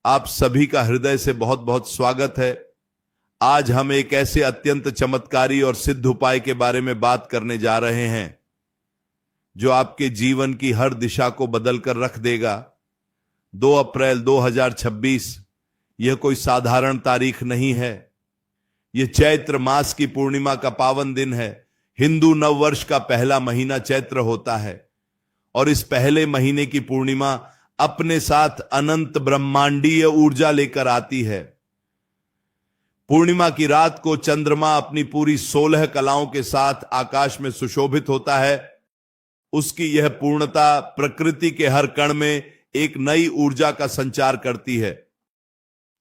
आप सभी का हृदय से बहुत बहुत स्वागत है। आज हम एक ऐसे अत्यंत चमत्कारी और सिद्ध उपाय के बारे में बात करने जा रहे हैं जो आपके जीवन की हर दिशा को बदल कर रख देगा। 2 अप्रैल 2026 यह कोई साधारण तारीख नहीं है। यह चैत्र मास की पूर्णिमा का पावन दिन है। हिंदू नववर्ष का पहला महीना चैत्र होता है और इस पहले महीने की पूर्णिमा अपने साथ अनंत ब्रह्मांडीय ऊर्जा लेकर आती है। पूर्णिमा की रात को चंद्रमा अपनी पूरी 16 कलाओं के साथ आकाश में सुशोभित होता है। उसकी यह पूर्णता प्रकृति के हर कण में एक नई ऊर्जा का संचार करती है।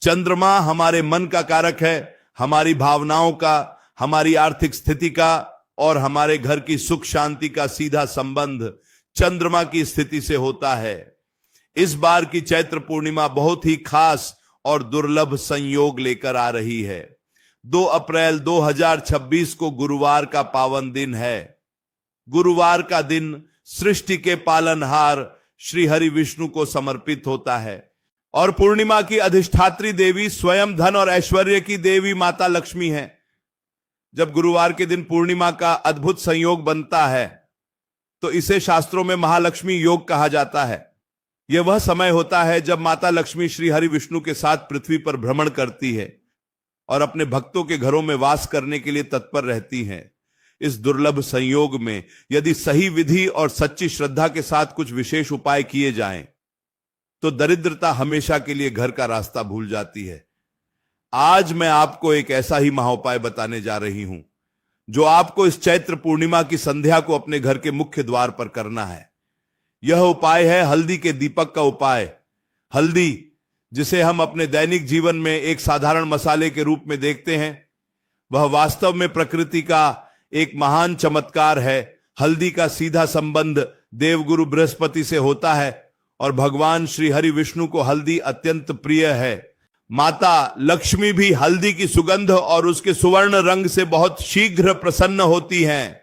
चंद्रमा हमारे मन का कारक है, हमारी भावनाओं का, हमारी आर्थिक स्थिति का और हमारे घर की सुख शांति का सीधा संबंध चंद्रमा की स्थिति से होता है। इस बार की चैत्र पूर्णिमा बहुत ही खास और दुर्लभ संयोग लेकर आ रही है। 2 अप्रैल 2026 को गुरुवार का पावन दिन है। गुरुवार का दिन सृष्टि के पालनहार श्री हरि विष्णु को समर्पित होता है और पूर्णिमा की अधिष्ठात्री देवी स्वयं धन और ऐश्वर्य की देवी माता लक्ष्मी है। जब गुरुवार के दिन पूर्णिमा का अद्भुत संयोग बनता है तो इसे शास्त्रों में महालक्ष्मी योग कहा जाता है। यह वह समय होता है जब माता लक्ष्मी श्री हरि विष्णु के साथ पृथ्वी पर भ्रमण करती है और अपने भक्तों के घरों में वास करने के लिए तत्पर रहती हैं। इस दुर्लभ संयोग में यदि सही विधि और सच्ची श्रद्धा के साथ कुछ विशेष उपाय किए जाएं तो दरिद्रता हमेशा के लिए घर का रास्ता भूल जाती है। आज मैं आपको एक ऐसा ही महाउपाय बताने जा रही हूं जो आपको इस चैत्र पूर्णिमा की संध्या को अपने घर के मुख्य द्वार पर करना है। यह उपाय है हल्दी के दीपक का उपाय। हल्दी, जिसे हम अपने दैनिक जीवन में एक साधारण मसाले के रूप में देखते हैं, वह वास्तव में प्रकृति का एक महान चमत्कार है। हल्दी का सीधा संबंध देवगुरु बृहस्पति से होता है और भगवान श्री हरि विष्णु को हल्दी अत्यंत प्रिय है। माता लक्ष्मी भी हल्दी की सुगंध और उसके सुवर्ण रंग से बहुत शीघ्र प्रसन्न होती हैं।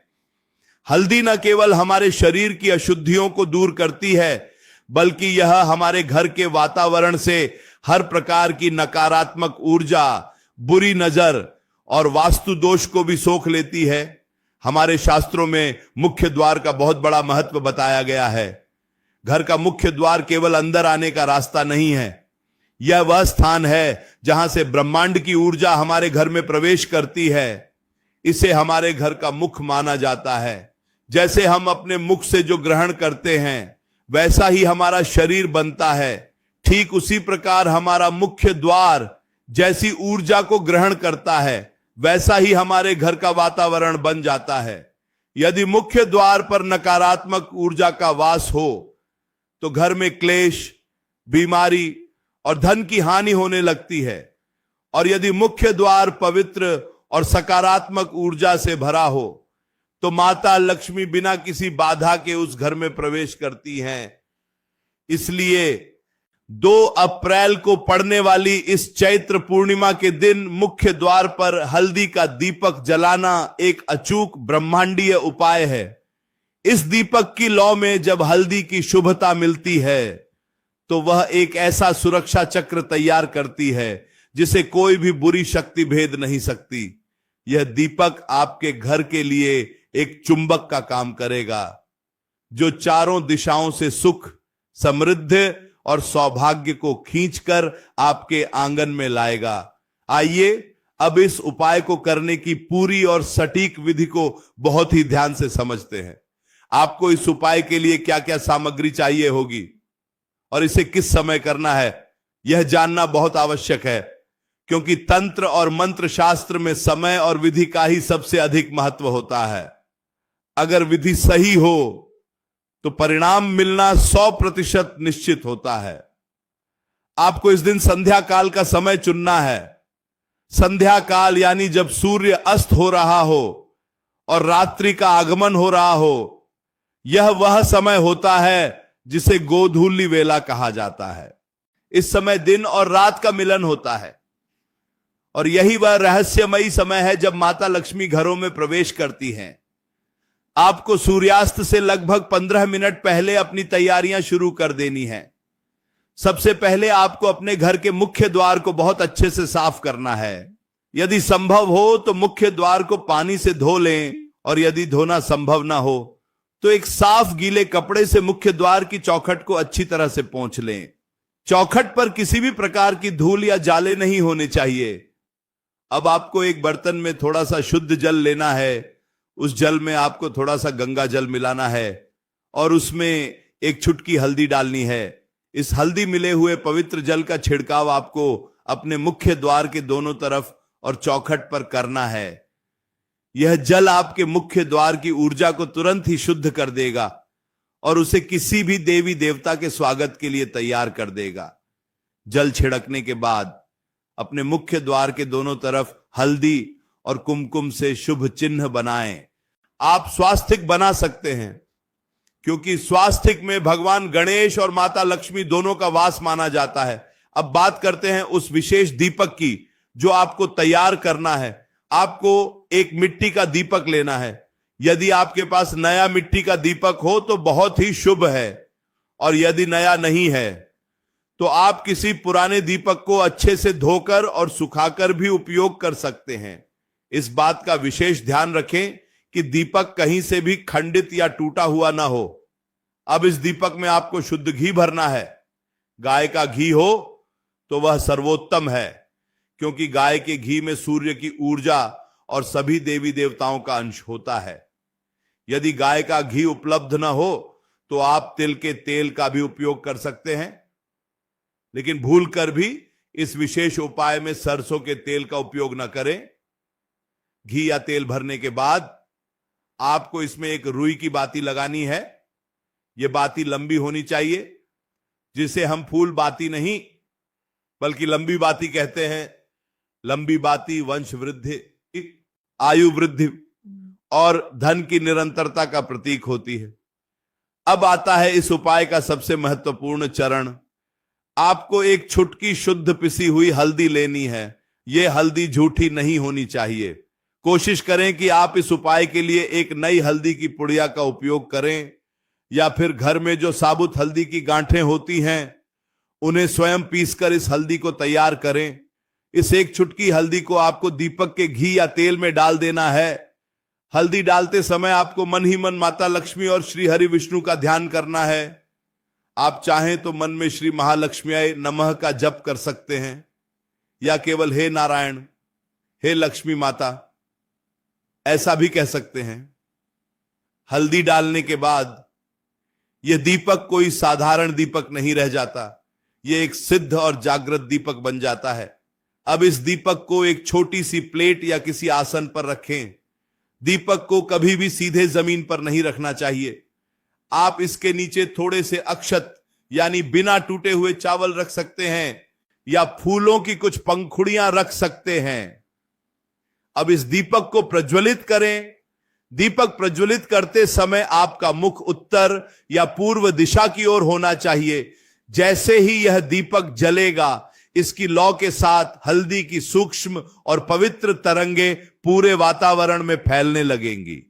हल्दी न केवल हमारे शरीर की अशुद्धियों को दूर करती है बल्कि यह हमारे घर के वातावरण से हर प्रकार की नकारात्मक ऊर्जा, बुरी नजर और वास्तु दोष को भी सोख लेती है। हमारे शास्त्रों में मुख्य द्वार का बहुत बड़ा महत्व बताया गया है। घर का मुख्य द्वार केवल अंदर आने का रास्ता नहीं है, यह वह स्थान है जहां से ब्रह्मांड की ऊर्जा हमारे घर में प्रवेश करती है। इसे हमारे घर का मुख माना जाता है। जैसे हम अपने मुख से जो ग्रहण करते हैं वैसा ही हमारा शरीर बनता है, ठीक उसी प्रकार हमारा मुख्य द्वार जैसी ऊर्जा को ग्रहण करता है वैसा ही हमारे घर का वातावरण बन जाता है। यदि मुख्य द्वार पर नकारात्मक ऊर्जा का वास हो तो घर में क्लेश, बीमारी और धन की हानि होने लगती है, और यदि मुख्य द्वार पवित्र और सकारात्मक ऊर्जा से भरा हो तो माता लक्ष्मी बिना किसी बाधा के उस घर में प्रवेश करती हैं। इसलिए 2 अप्रैल को पड़ने वाली इस चैत्र पूर्णिमा के दिन मुख्य द्वार पर हल्दी का दीपक जलाना एक अचूक ब्रह्मांडीय उपाय है। इस दीपक की लौ में जब हल्दी की शुभता मिलती है तो वह एक ऐसा सुरक्षा चक्र तैयार करती है जिसे कोई भी बुरी शक्ति भेद नहीं सकती। यह दीपक आपके घर के लिए एक चुंबक का काम करेगा जो चारों दिशाओं से सुख, समृद्धि और सौभाग्य को खींचकर आपके आंगन में लाएगा। आइए अब इस उपाय को करने की पूरी और सटीक विधि को बहुत ही ध्यान से समझते हैं। आपको इस उपाय के लिए क्या क्या सामग्री चाहिए होगी और इसे किस समय करना है, यह जानना बहुत आवश्यक है, क्योंकि तंत्र और मंत्र शास्त्र में समय और विधि का ही सबसे अधिक महत्व होता है। अगर विधि सही हो तो परिणाम मिलना 100% निश्चित होता है। आपको इस दिन संध्या काल का समय चुनना है। संध्या काल यानी जब सूर्य अस्त हो रहा हो और रात्रि का आगमन हो रहा हो, यह वह समय होता है जिसे गोधूली वेला कहा जाता है। इस समय दिन और रात का मिलन होता है और यही वह रहस्यमयी समय है जब माता लक्ष्मी घरों में प्रवेश करती हैं। आपको सूर्यास्त से लगभग 15 मिनट पहले अपनी तैयारियां शुरू कर देनी है। सबसे पहले आपको अपने घर के मुख्य द्वार को बहुत अच्छे से साफ करना है। यदि संभव हो तो मुख्य द्वार को पानी से धो लें, और यदि धोना संभव ना हो तो एक साफ गीले कपड़े से मुख्य द्वार की चौखट को अच्छी तरह से पोंछ लें। चौखट पर किसी भी प्रकार की धूल या जाले नहीं होने चाहिए। अब आपको एक बर्तन में थोड़ा सा शुद्ध जल लेना है। उस जल में आपको थोड़ा सा गंगा जल मिलाना है और उसमें एक चुटकी हल्दी डालनी है। इस हल्दी मिले हुए पवित्र जल का छिड़काव आपको अपने मुख्य द्वार के दोनों तरफ और चौखट पर करना है। यह जल आपके मुख्य द्वार की ऊर्जा को तुरंत ही शुद्ध कर देगा और उसे किसी भी देवी देवता के स्वागत के लिए तैयार कर देगा। जल छिड़कने के बाद अपने मुख्य द्वार के दोनों तरफ हल्दी और कुमकुम से शुभ चिन्ह बनाएं। आप स्वास्तिक बना सकते हैं, क्योंकि स्वास्तिक में भगवान गणेश और माता लक्ष्मी दोनों का वास माना जाता है। अब बात करते हैं उस विशेष दीपक की जो आपको तैयार करना है। आपको एक मिट्टी का दीपक लेना है। यदि आपके पास नया मिट्टी का दीपक हो तो बहुत ही शुभ है, और यदि नया नहीं है तो आप किसी पुराने दीपक को अच्छे से धोकर और सुखाकर भी उपयोग कर सकते हैं। इस बात का विशेष ध्यान रखें कि दीपक कहीं से भी खंडित या टूटा हुआ ना हो। अब इस दीपक में आपको शुद्ध घी भरना है। गाय का घी हो तो वह सर्वोत्तम है, क्योंकि गाय के घी में सूर्य की ऊर्जा और सभी देवी देवताओं का अंश होता है। यदि गाय का घी उपलब्ध न हो तो आप तिल के तेल का भी उपयोग कर सकते हैं, लेकिन भूलकर भी इस विशेष उपाय में सरसों के तेल का उपयोग न करें। घी या तेल भरने के बाद आपको इसमें एक रुई की बाती लगानी है। यह बाती लंबी होनी चाहिए, जिसे हम फूल बाती नहीं बल्कि लंबी बाती कहते हैं। लंबी बाती वंश वृद्धि, आयु वृद्धि और धन की निरंतरता का प्रतीक होती है। अब आता है इस उपाय का सबसे महत्वपूर्ण चरण। आपको एक छुटकी शुद्ध पिसी हुई हल्दी लेनी है। यह हल्दी झूठी नहीं होनी चाहिए। कोशिश करें कि आप इस उपाय के लिए एक नई हल्दी की पुड़िया का उपयोग करें, या फिर घर में जो साबुत हल्दी की गांठें होती हैं उन्हें स्वयं पीसकर इस हल्दी को तैयार करें। इस एक चुटकी हल्दी को आपको दीपक के घी या तेल में डाल देना है। हल्दी डालते समय आपको मन ही मन माता लक्ष्मी और श्री हरि विष्णु का ध्यान करना है। आप चाहें तो मन में श्री महालक्ष्मी नमः का जप कर सकते हैं, या केवल हे नारायण, हे लक्ष्मी माता, ऐसा भी कह सकते हैं। हल्दी डालने के बाद यह दीपक कोई साधारण दीपक नहीं रह जाता, यह एक सिद्ध और जागृत दीपक बन जाता है। अब इस दीपक को एक छोटी सी प्लेट या किसी आसन पर रखें। दीपक को कभी भी सीधे जमीन पर नहीं रखना चाहिए। आप इसके नीचे थोड़े से अक्षत यानी बिना टूटे हुए चावल रख सकते हैं, या फूलों की कुछ पंखुड़ियां रख सकते हैं। अब इस दीपक को प्रज्वलित करें। दीपक प्रज्वलित करते समय आपका मुख उत्तर या पूर्व दिशा की ओर होना चाहिए। जैसे ही यह दीपक जलेगा, इसकी लौ के साथ हल्दी की सूक्ष्म और पवित्र तरंगे पूरे वातावरण में फैलने लगेंगी।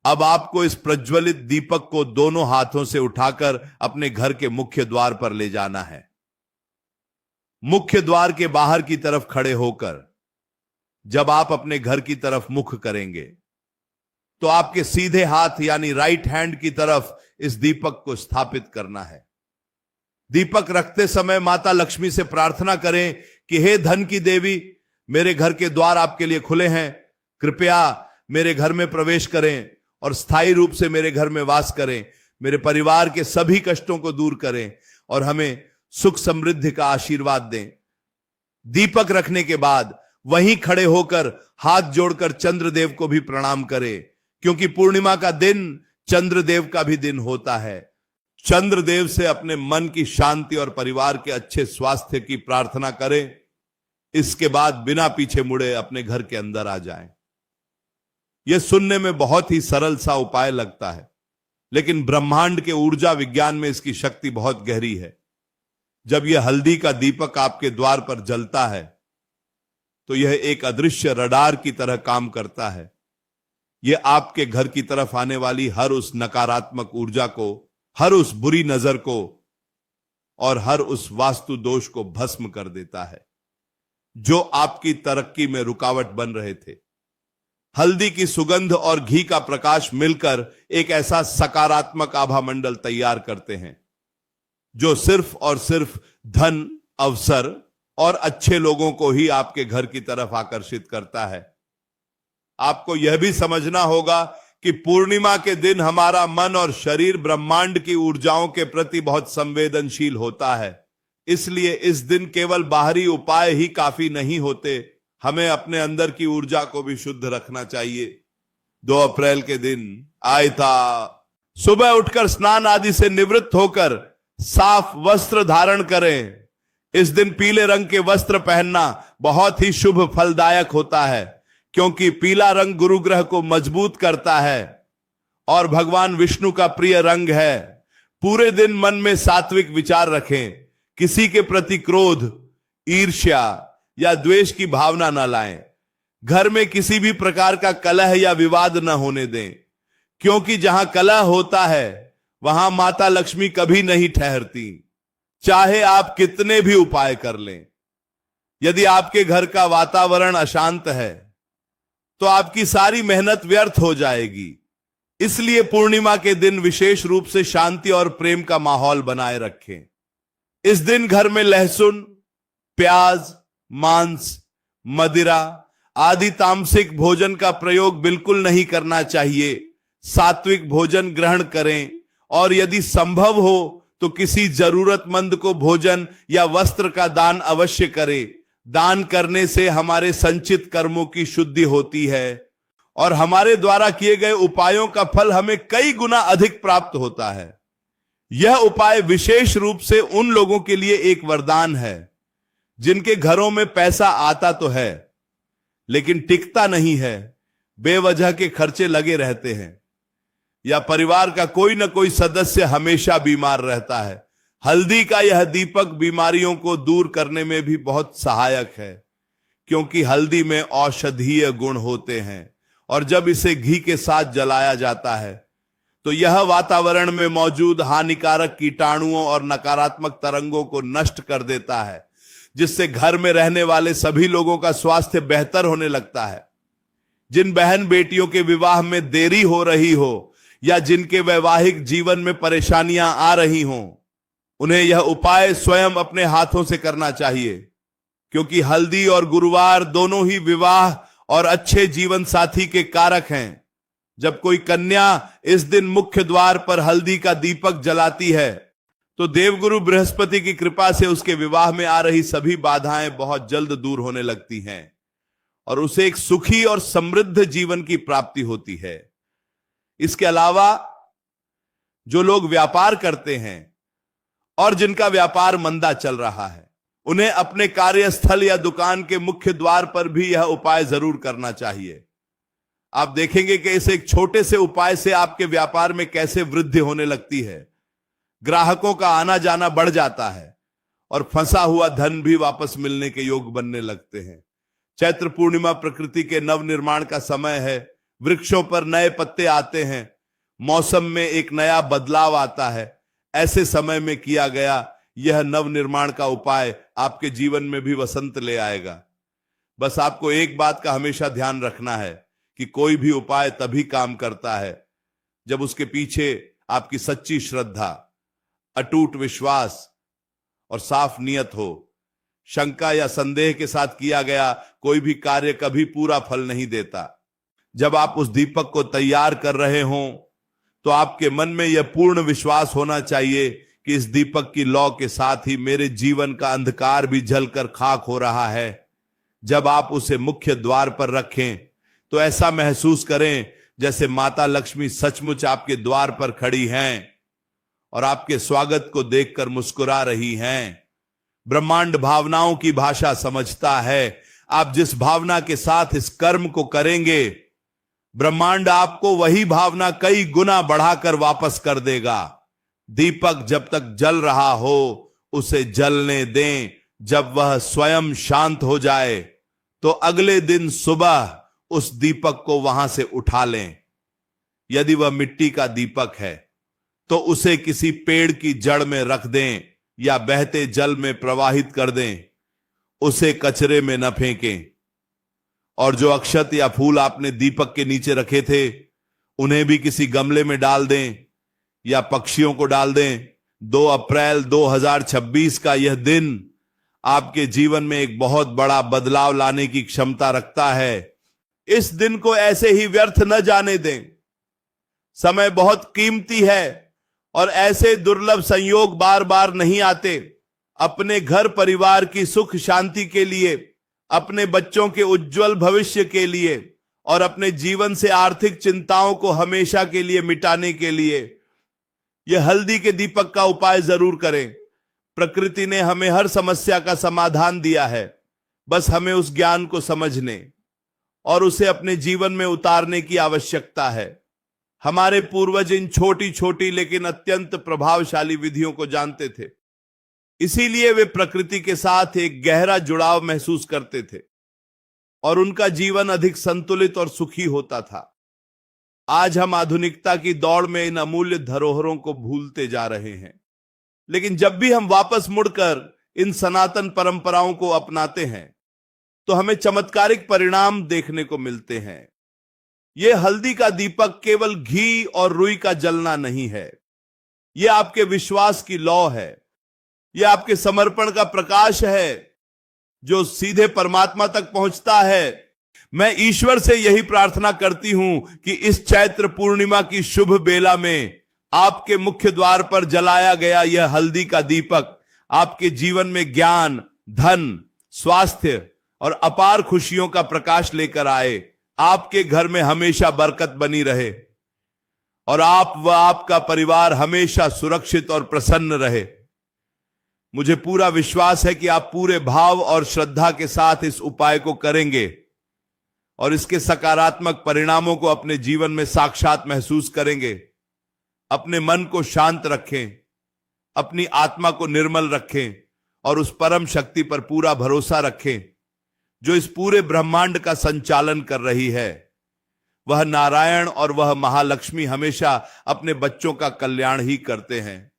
अब आपको इस प्रज्वलित दीपक को दोनों हाथों से उठाकर अपने घर के मुख्य द्वार पर ले जाना है। मुख्य द्वार के बाहर की तरफ खड़े होकर जब आप अपने घर की तरफ मुख करेंगे तो आपके सीधे हाथ यानी राइट हैंड की तरफ इस दीपक को स्थापित करना है। दीपक रखते समय माता लक्ष्मी से प्रार्थना करें कि हे धन की देवी, मेरे घर के द्वार आपके लिए खुले हैं। कृपया मेरे घर में प्रवेश करें और स्थायी रूप से मेरे घर में वास करें। मेरे परिवार के सभी कष्टों को दूर करें और हमें सुख समृद्धि का आशीर्वाद दें। दीपक रखने के बाद वहीं खड़े होकर हाथ जोड़कर चंद्रदेव को भी प्रणाम करें, क्योंकि पूर्णिमा का दिन चंद्रदेव का भी दिन होता है। चंद्रदेव से अपने मन की शांति और परिवार के अच्छे स्वास्थ्य की प्रार्थना करें। इसके बाद बिना पीछे मुड़े अपने घर के अंदर आ जाएं। यह सुनने में बहुत ही सरल सा उपाय लगता है, लेकिन ब्रह्मांड के ऊर्जा विज्ञान में इसकी शक्ति बहुत गहरी है। जब यह हल्दी का दीपक आपके द्वार पर जलता है तो यह एक अदृश्य रडार की तरह काम करता है। यह आपके घर की तरफ आने वाली हर उस नकारात्मक ऊर्जा को, हर उस बुरी नजर को और हर उस वास्तु दोष को भस्म कर देता है जो आपकी तरक्की में रुकावट बन रहे थे। हल्दी की सुगंध और घी का प्रकाश मिलकर एक ऐसा सकारात्मक आभा मंडल तैयार करते हैं जो सिर्फ और सिर्फ धन, अवसर और अच्छे लोगों को ही आपके घर की तरफ आकर्षित करता है। आपको यह भी समझना होगा कि पूर्णिमा के दिन हमारा मन और शरीर ब्रह्मांड की ऊर्जाओं के प्रति बहुत संवेदनशील होता है। इसलिए इस दिन केवल बाहरी उपाय ही काफी नहीं होते, हमें अपने अंदर की ऊर्जा को भी शुद्ध रखना चाहिए। 2 अप्रैल के दिन आय था। सुबह उठकर स्नान आदि से निवृत्त होकर साफ वस्त्र धारण करें। इस दिन पीले रंग के वस्त्र पहनना बहुत ही शुभ फलदायक होता है, क्योंकि पीला रंग गुरु ग्रह को मजबूत करता है और भगवान विष्णु का प्रिय रंग है। पूरे दिन मन में सात्विक विचार रखें, किसी के प्रति क्रोध, ईर्ष्या या द्वेष की भावना न लाएं। घर में किसी भी प्रकार का कलह या विवाद न होने दें, क्योंकि जहां कलह होता है वहां माता लक्ष्मी कभी नहीं ठहरती, चाहे आप कितने भी उपाय कर लें। यदि आपके घर का वातावरण अशांत है तो आपकी सारी मेहनत व्यर्थ हो जाएगी। इसलिए पूर्णिमा के दिन विशेष रूप से शांति और प्रेम का माहौल बनाए रखें। इस दिन घर में लहसुन, प्याज, मांस, मदिरा आदि तामसिक भोजन का प्रयोग बिल्कुल नहीं करना चाहिए। सात्विक भोजन ग्रहण करें और यदि संभव हो तो किसी जरूरतमंद को भोजन या वस्त्र का दान अवश्य करें। दान करने से हमारे संचित कर्मों की शुद्धि होती है और हमारे द्वारा किए गए उपायों का फल हमें कई गुना अधिक प्राप्त होता है। यह उपाय विशेष रूप से उन लोगों के लिए एक वरदान है जिनके घरों में पैसा आता तो है लेकिन टिकता नहीं है, बेवजह के खर्चे लगे रहते हैं, या परिवार का कोई ना कोई सदस्य हमेशा बीमार रहता है। हल्दी का यह दीपक बीमारियों को दूर करने में भी बहुत सहायक है, क्योंकि हल्दी में औषधीय गुण होते हैं और जब इसे घी के साथ जलाया जाता है तो यह वातावरण में मौजूद हानिकारक कीटाणुओं और नकारात्मक तरंगों को नष्ट कर देता है, जिससे घर में रहने वाले सभी लोगों का स्वास्थ्य बेहतर होने लगता है। जिन बहन बेटियों के विवाह में देरी हो रही हो या जिनके वैवाहिक जीवन में परेशानियां आ रही हों, उन्हें यह उपाय स्वयं अपने हाथों से करना चाहिए, क्योंकि हल्दी और गुरुवार दोनों ही विवाह और अच्छे जीवन साथी के कारक हैं। जब कोई कन्या इस दिन मुख्य द्वार पर हल्दी का दीपक जलाती है तो देवगुरु बृहस्पति की कृपा से उसके विवाह में आ रही सभी बाधाएं बहुत जल्द दूर होने लगती हैं और उसे एक सुखी और समृद्ध जीवन की प्राप्ति होती है। इसके अलावा जो लोग व्यापार करते हैं और जिनका व्यापार मंदा चल रहा है, उन्हें अपने कार्यस्थल या दुकान के मुख्य द्वार पर भी यह उपाय जरूर करना चाहिए। आप देखेंगे कि इस एक छोटे से उपाय से आपके व्यापार में कैसे वृद्धि होने लगती है। ग्राहकों का आना जाना बढ़ जाता है और फंसा हुआ धन भी वापस मिलने के योग बनने लगते हैं। चैत्र पूर्णिमा प्रकृति के नव निर्माण का समय है। वृक्षों पर नए पत्ते आते हैं, मौसम में एक नया बदलाव आता है। ऐसे समय में किया गया यह नव निर्माण का उपाय आपके जीवन में भी वसंत ले आएगा। बस आपको एक बात का हमेशा ध्यान रखना है कि कोई भी उपाय तभी काम करता है जब उसके पीछे आपकी सच्ची श्रद्धा, अटूट विश्वास और साफ नियत हो। शंका या संदेह के साथ किया गया कोई भी कार्य कभी पूरा फल नहीं देता। जब आप उस दीपक को तैयार कर रहे हों तो आपके मन में यह पूर्ण विश्वास होना चाहिए कि इस दीपक की लौ के साथ ही मेरे जीवन का अंधकार भी जलकर खाक हो रहा है। जब आप उसे मुख्य द्वार पर रखें तो ऐसा महसूस करें जैसे माता लक्ष्मी सचमुच आपके द्वार पर खड़ी हैं और आपके स्वागत को देखकर मुस्कुरा रही हैं। ब्रह्मांड भावनाओं की भाषा समझता है। आप जिस भावना के साथ इस कर्म को करेंगे, ब्रह्मांड आपको वही भावना कई गुना बढ़ाकर वापस कर देगा। दीपक जब तक जल रहा हो उसे जलने दें। जब वह स्वयं शांत हो जाए तो अगले दिन सुबह उस दीपक को वहां से उठा लें। यदि वह मिट्टी का दीपक है तो उसे किसी पेड़ की जड़ में रख दें या बहते जल में प्रवाहित कर दें, उसे कचरे में न फेंकें। और जो अक्षत या फूल आपने दीपक के नीचे रखे थे, उन्हें भी किसी गमले में डाल दें या पक्षियों को डाल दें। 2 अप्रैल 2026 का यह दिन आपके जीवन में एक बहुत बड़ा बदलाव लाने की क्षमता रखता है। इस दिन को ऐसे ही व्यर्थ न जाने दें। समय बहुत कीमती है और ऐसे दुर्लभ संयोग बार बार नहीं आते। अपने घर परिवार की सुख शांति के लिए, अपने बच्चों के उज्जवल भविष्य के लिए और अपने जीवन से आर्थिक चिंताओं को हमेशा के लिए मिटाने के लिए यह हल्दी के दीपक का उपाय जरूर करें। प्रकृति ने हमें हर समस्या का समाधान दिया है, बस हमें उस ज्ञान को समझने और उसे अपने जीवन में उतारने की आवश्यकता है। हमारे पूर्वज इन छोटी छोटी लेकिन अत्यंत प्रभावशाली विधियों को जानते थे, इसीलिए वे प्रकृति के साथ एक गहरा जुड़ाव महसूस करते थे और उनका जीवन अधिक संतुलित और सुखी होता था। आज हम आधुनिकता की दौड़ में इन अमूल्य धरोहरों को भूलते जा रहे हैं, लेकिन जब भी हम वापस मुड़कर इन सनातन परंपराओं को अपनाते हैं तो हमें चमत्कारिक परिणाम देखने को मिलते हैं। यह हल्दी का दीपक केवल घी और रुई का जलना नहीं है, यह आपके विश्वास की लौ है, यह आपके समर्पण का प्रकाश है जो सीधे परमात्मा तक पहुंचता है। मैं ईश्वर से यही प्रार्थना करती हूं कि इस चैत्र पूर्णिमा की शुभ बेला में आपके मुख्य द्वार पर जलाया गया यह हल्दी का दीपक आपके जीवन में ज्ञान, धन, स्वास्थ्य और अपार खुशियों का प्रकाश लेकर आए। आपके घर में हमेशा बरकत बनी रहे और आप व आपका परिवार हमेशा सुरक्षित और प्रसन्न रहे। मुझे पूरा विश्वास है कि आप पूरे भाव और श्रद्धा के साथ इस उपाय को करेंगे और इसके सकारात्मक परिणामों को अपने जीवन में साक्षात महसूस करेंगे। अपने मन को शांत रखें, अपनी आत्मा को निर्मल रखें और उस परम शक्ति पर पूरा भरोसा रखें जो इस पूरे ब्रह्मांड का संचालन कर रही है। वह नारायण और वह महालक्ष्मी हमेशा अपने बच्चों का कल्याण ही करते हैं।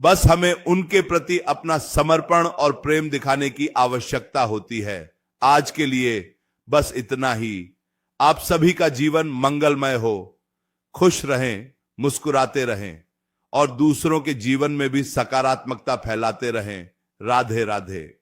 बस हमें उनके प्रति अपना समर्पण और प्रेम दिखाने की आवश्यकता होती है। आज के लिए बस इतना ही। आप सभी का जीवन मंगलमय हो, खुश रहें, मुस्कुराते रहें और दूसरों के जीवन में भी सकारात्मकता फैलाते रहें। राधे राधे।